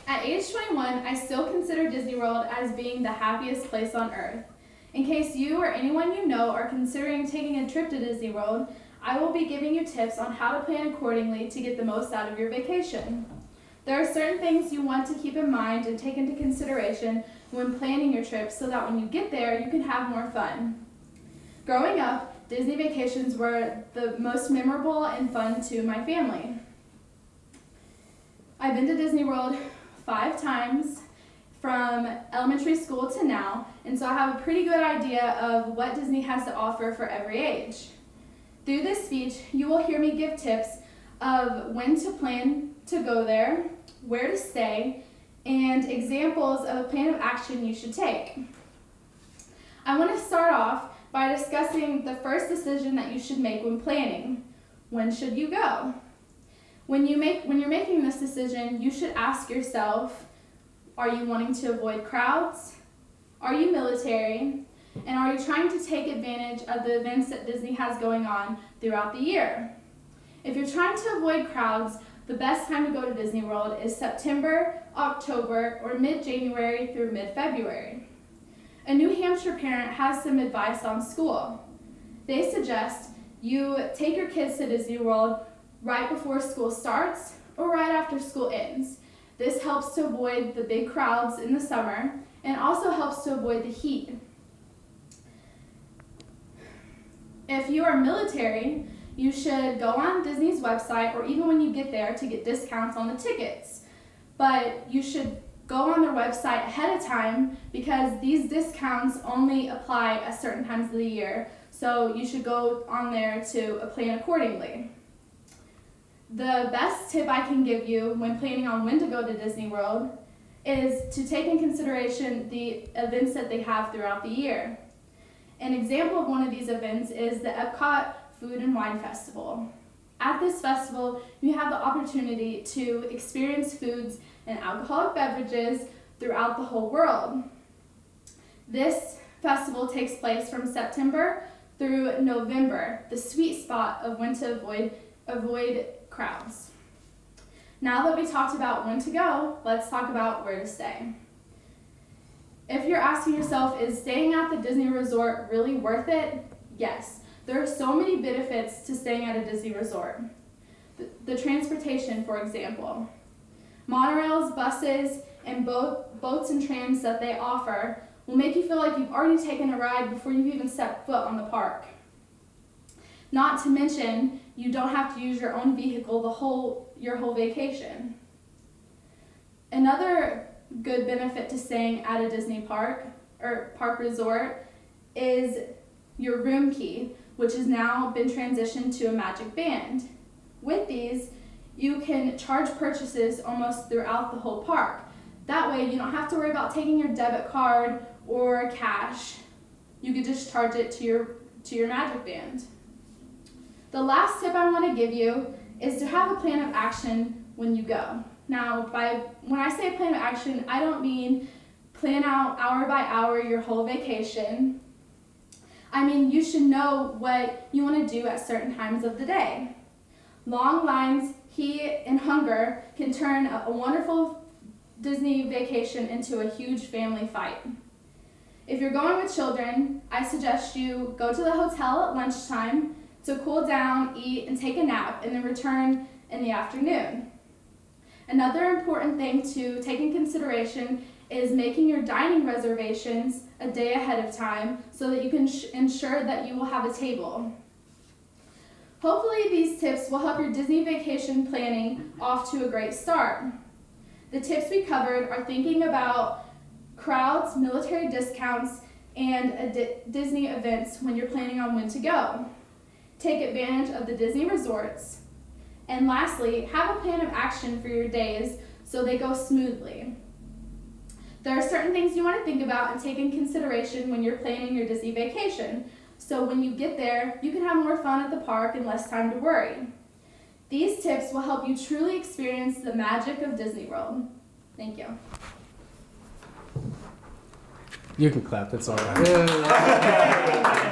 At age 21, I still consider Disney World as being the happiest place on earth. In case you or anyone you know are considering taking a trip to Disney World, I will be giving you tips on how to plan accordingly to get the most out of your vacation. There are certain things you want to keep in mind and take into consideration when planning your trip so that when you get there, you can have more fun. Growing up, Disney vacations were the most memorable and fun to my family. I've been to Disney World 5 times from elementary school to now, and so I have a pretty good idea of what Disney has to offer for every age. Through this speech, you will hear me give tips of when to plan to go there, where to stay, and examples of a plan of action you should take. I want to start off by discussing the first decision that you should make when planning. When should you go? When you're making this decision, you should ask yourself, are you wanting to avoid crowds? Are you military? And are you trying to take advantage of the events that Disney has going on throughout the year? If you're trying to avoid crowds, the best time to go to Disney World is September, October, or mid-January through mid-February. A New Hampshire parent has some advice on school. They suggest you take your kids to Disney World right before school starts or right after school ends. This helps to avoid the big crowds in the summer and also helps to avoid the heat. If you are military, you should go on Disney's website or even when you get there to get discounts on the tickets. But you should go on their website ahead of time because these discounts only apply at certain times of the year. So you should go on there to plan accordingly. The best tip I can give you when planning on when to go to Disney World is to take in consideration the events that they have throughout the year. An example of one of these events is the Epcot Food and Wine Festival. At this festival, you have the opportunity to experience foods and alcoholic beverages throughout the whole world. This festival takes place from September through November, the sweet spot of when to avoid crowds. Now that we talked about when to go, let's talk about where to stay. If you're asking yourself, is staying at the Disney resort really worth it? Yes. There are so many benefits to staying at a Disney resort. The transportation, for example. Monorails, buses, and boats and trams that they offer will make you feel like you've already taken a ride before you've even stepped foot on the park. Not to mention, you don't have to use your own vehicle your whole vacation. Another good benefit to staying at a Disney park or park resort is your room key, which has now been transitioned to a magic band. With these, you can charge purchases almost throughout the whole park. That way, you don't have to worry about taking your debit card or cash. You can just charge it to your magic band. The last tip I want to give you is to have a plan of action when you go. Now, when I say plan of action, I don't mean plan out hour by hour your whole vacation. I mean, you should know what you want to do at certain times of the day. Long lines, heat, and hunger can turn a wonderful Disney vacation into a huge family fight. If you're going with children, I suggest you go to the hotel at lunchtime to cool down, eat, and take a nap, and then return in the afternoon. Another important thing to take in consideration is making your dining reservations a day ahead of time so that you can ensure that you will have a table. Hopefully these tips will help your Disney vacation planning off to a great start. The tips we covered are thinking about crowds, military discounts, and Disney events when you're planning on when to go. Take advantage of the Disney resorts. And lastly, have a plan of action for your days so they go smoothly. There are certain things you want to think about and take in consideration when you're planning your Disney vacation, so when you get there, you can have more fun at the park and less time to worry. These tips will help you truly experience the magic of Disney World. Thank you. You can clap, that's all right.